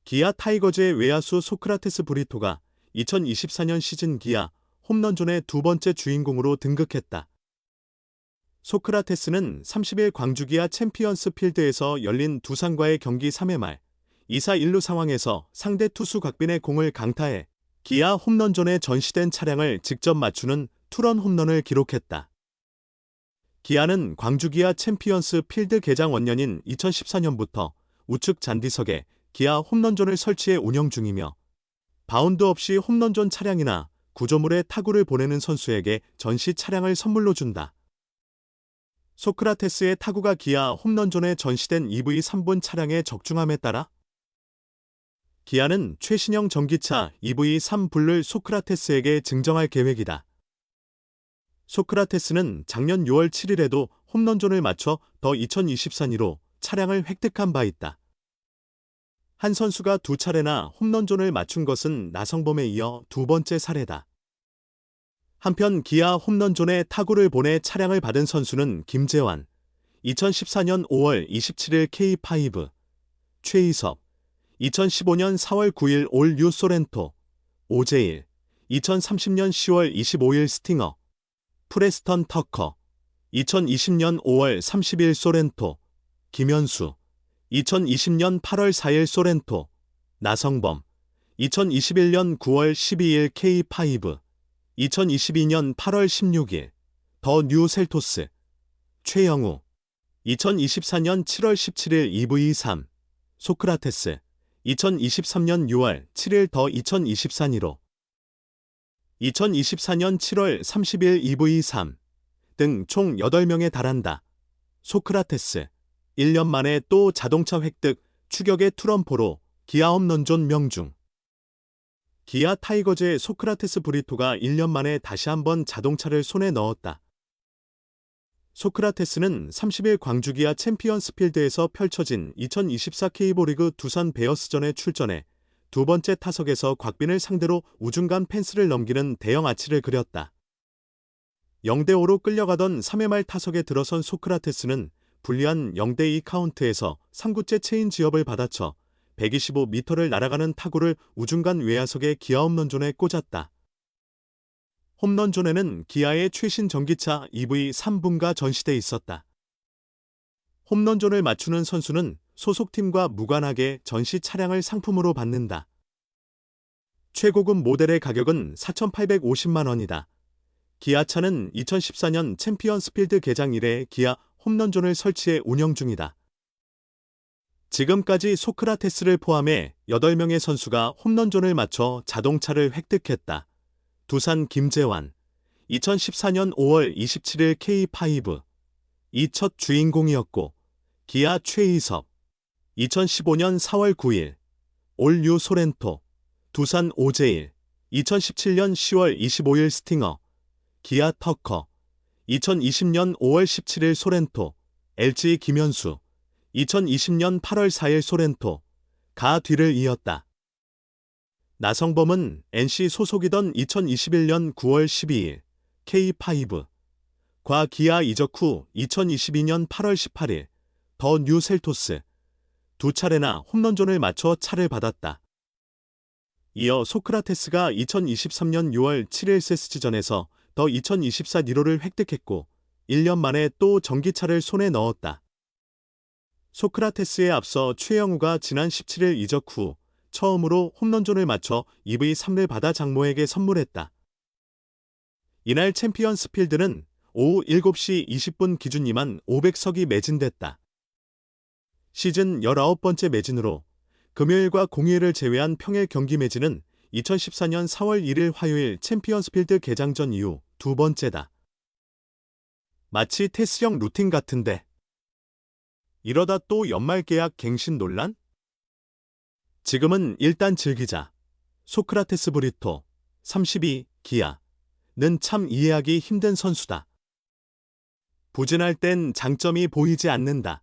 기아 타이거즈의 외야수 소크라테스 브리토가 2024년 시즌 기아 홈런존의 두 번째 주인공으로 등극했다. 소크라테스는 30일 광주 기아 챔피언스 필드에서 열린 두산과의 경기 3회 말 2사 1루 상황에서 상대 투수 곽빈의 공을 강타해 기아 홈런존에 전시된 차량을 직접 맞추는 투런 홈런을 기록했다. 기아는 광주 기아 챔피언스 필드 개장 원년인 2014년부터 우측 잔디석에 기아 홈런존을 설치해 운영 중이며 바운드 없이 홈런존 차량이나 구조물에 타구를 보내는 선수에게 전시 차량을 선물로 준다. 소크라테스의 타구가 기아 홈런존에 전시된 EV 3분 차량의 적중함에 따라 기아는 최신형 전기차 EV 3불을 소크라테스에게 증정할 계획이다. 소크라테스는 작년 6월 7일에도 홈런존을 맞춰 더 2024니로 차량을 획득한 바 있다. 한 선수가 두 차례나 홈런존을 맞춘 것은 나성범에 이어 두 번째 사례다. 한편 기아 홈런존에 타구를 보내 차량을 받은 선수는 김재환, 2014년 5월 27일 K5, 최희섭, 2015년 4월 9일 올 유 소렌토, 오재일, 2030년 10월 25일 스팅어, 프레스턴 터커, 2020년 5월 30일 소렌토, 김현수, 2020년 8월 4일 소렌토, 나성범, 2021년 9월 12일 K5, 2022년 8월 16일 더 뉴 셀토스, 최영우, 2024년 7월 17일 EV3, 소크라테스, 2023년 6월 7일 더 2024니로, 2024년 7월 30일 EV3 등 총 8명에 달한다. 소크라테스, 1년 만에 또 자동차 획득, 추격의 투런포로 기아 홈런존 명중. 기아 타이거즈의 소크라테스 브리토가 1년 만에 다시 한번 자동차를 손에 넣었다. 소크라테스는 30일 광주 기아 챔피언스 필드에서 펼쳐진 2024 K리그 두산 베어스전에 출전해 두 번째 타석에서 곽빈을 상대로 우중간 펜스를 넘기는 대형 아치를 그렸다. 0대5로 끌려가던 3회 말 타석에 들어선 소크라테스는 불리한 0대2 카운트에서 3구째 체인지업을 받아쳐 125m를 날아가는 타구를 우중간 외야석의 기아 홈런존에 꽂았다. 홈런존에는 기아의 최신 전기차 EV 3분과 전시돼 있었다. 홈런존을 맞추는 선수는 소속팀과 무관하게 전시 차량을 상품으로 받는다. 최고급 모델의 가격은 4,850만 원이다. 기아차는 2014년 챔피언스 필드 개장 이래 기아 홈런존을 설치해 운영 중이다. 지금까지 소크라테스를 포함해 8명의 선수가 홈런존을 맞춰 자동차를 획득했다. 두산 김재환, 2014년 5월 27일 K5, 이 첫 주인공이었고, 기아 최희섭, 2015년 4월 9일, 올 유 소렌토, 두산 오재일, 2017년 10월 25일 스팅어, 기아 터커, 2020년 5월 17일 소렌토, LG 김현수, 2020년 8월 4일 소렌토, 가 뒤를 이었다. 나성범은 NC 소속이던 2021년 9월 12일 K5, 과 기아 이적 후 2022년 8월 18일 더 뉴 셀토스, 두 차례나 홈런존을 맞춰 차를 받았다. 이어 소크라테스가 2023년 6월 7일 세스지전에서 더 2024 니로를 획득했고 1년 만에 또 전기차를 손에 넣었다. 소크라테스에 앞서 최영우가 지난 17일 이적 후 처음으로 홈런존을 맞춰 EV3를 받아 장모에게 선물했다. 이날 챔피언스 필드는 오후 7시 20분 기준 2만 500석이 매진됐다. 시즌 19번째 매진으로 금요일과 공휴일을 제외한 평일 경기 매진은 2014년 4월 1일 화요일 챔피언스 필드 개장전 이후 두 번째다. 마치 테스형 루틴 같은데. 이러다 또 연말 계약 갱신 논란? 지금은 일단 즐기자. 소크라테스 브리토, 32, 기아는 참 이해하기 힘든 선수다. 부진할 땐 장점이 보이지 않는다.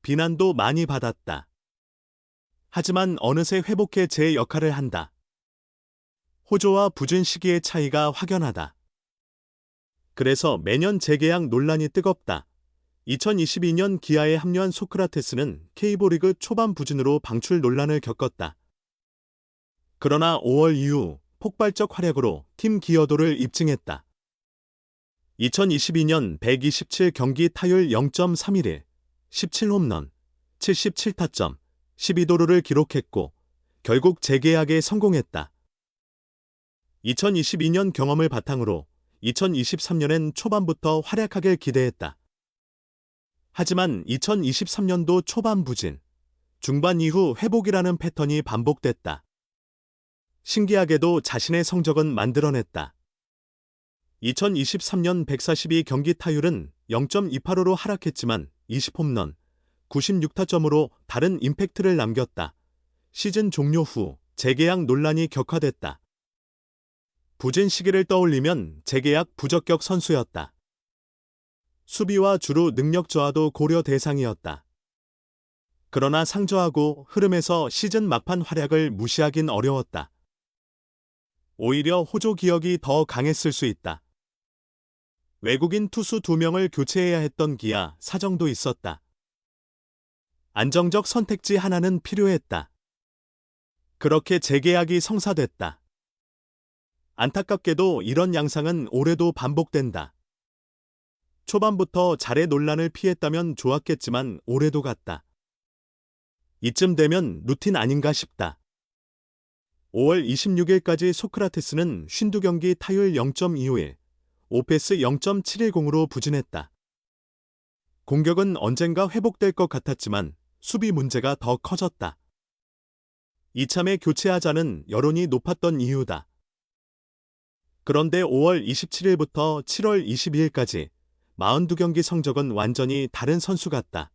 비난도 많이 받았다. 하지만 어느새 회복해 제 역할을 한다. 호조와 부진 시기의 차이가 확연하다. 그래서 매년 재계약 논란이 뜨겁다. 2022년 기아에 합류한 소크라테스는 K리그 초반 부진으로 방출 논란을 겪었다. 그러나 5월 이후 폭발적 활약으로 팀 기여도를 입증했다. 2022년 127경기 타율 0.311, 17홈런, 77타점, 12도루를 기록했고 결국 재계약에 성공했다. 2022년 경험을 바탕으로 2023년엔 초반부터 활약하길 기대했다. 하지만 2023년도 초반 부진, 중반 이후 회복이라는 패턴이 반복됐다. 신기하게도 자신의 성적은 만들어냈다. 2023년 142경기 타율은 0.285로 하락했지만 20홈런, 96타점으로 다른 임팩트를 남겼다. 시즌 종료 후 재계약 논란이 격화됐다. 부진 시기를 떠올리면 재계약 부적격 선수였다. 수비와 주루 능력 저하도 고려 대상이었다. 그러나 상저하고 흐름에서 시즌 막판 활약을 무시하긴 어려웠다. 오히려 호조 기억이 더 강했을 수 있다. 외국인 투수 2명을 교체해야 했던 기아 사정도 있었다. 안정적 선택지 하나는 필요했다. 그렇게 재계약이 성사됐다. 안타깝게도 이런 양상은 올해도 반복된다. 초반부터 잘해 논란을 피했다면 좋았겠지만 올해도 같다. 이쯤 되면 루틴 아닌가 싶다. 5월 26일까지 소크라테스는 52경기 타율 0.25일, 오패스 0.710으로 부진했다. 공격은 언젠가 회복될 것 같았지만 수비 문제가 더 커졌다. 이참에 교체하자는 여론이 높았던 이유다. 그런데 5월 27일부터 7월 22일까지 42경기 성적은 완전히 다른 선수 같다.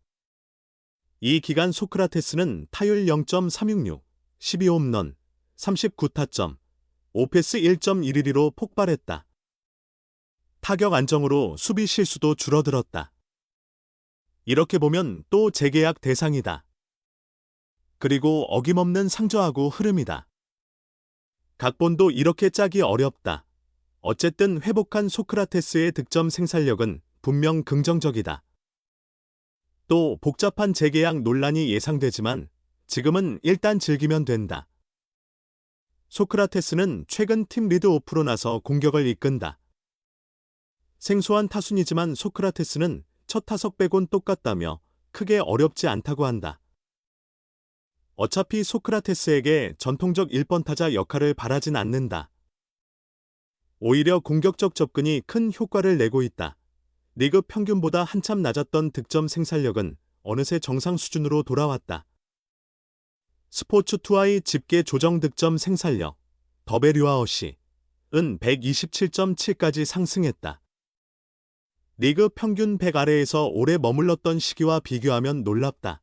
이 기간 소크라테스는 타율 0.366, 12홈런, 39타점, 오패스 1.112로 폭발했다. 타격 안정으로 수비 실수도 줄어들었다. 이렇게 보면 또 재계약 대상이다. 그리고 어김없는 상저하고 흐름이다. 각본도 이렇게 짜기 어렵다. 어쨌든 회복한 소크라테스의 득점 생산력은 분명 긍정적이다. 또 복잡한 재계약 논란이 예상되지만 지금은 일단 즐기면 된다. 소크라테스는 최근 팀 리드오프로 나서 공격을 이끈다. 생소한 타순이지만 소크라테스는 첫 타석 빼곤 똑같다며 크게 어렵지 않다고 한다. 어차피 소크라테스에게 전통적 1번 타자 역할을 바라진 않는다. 오히려 공격적 접근이 큰 효과를 내고 있다. 리그 평균보다 한참 낮았던 득점 생산력은 어느새 정상 수준으로 돌아왔다. 스포츠2의 집계 조정 득점 생산력, 더베류아웃이 은 127.7까지 상승했다. 리그 평균 100 아래에서 오래 머물렀던 시기와 비교하면 놀랍다.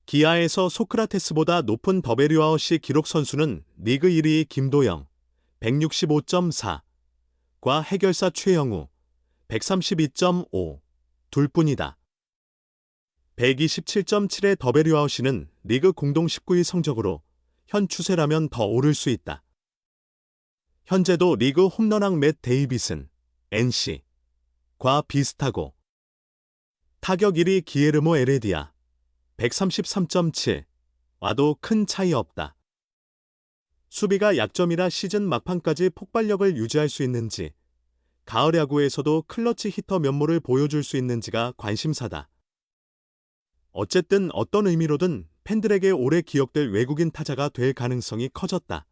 기아에서 소크라테스보다 높은 더베류아웃이 기록 선수는 리그 1위 김도영 165.4과 해결사 최영우 132.5 둘뿐이다. 127.7의 더베류아웃이는 리그 공동 19위 성적으로 현 추세라면 더 오를 수 있다. 현재도 리그 홈런왕 맷 데이빗은 NC과 비슷하고 타격 1위 기에르모 에레디아 133.7와도 큰 차이 없다. 수비가 약점이라 시즌 막판까지 폭발력을 유지할 수 있는지, 가을 야구에서도 클러치 히터 면모를 보여줄 수 있는지가 관심사다. 어쨌든 어떤 의미로든 팬들에게 오래 기억될 외국인 타자가 될 가능성이 커졌다.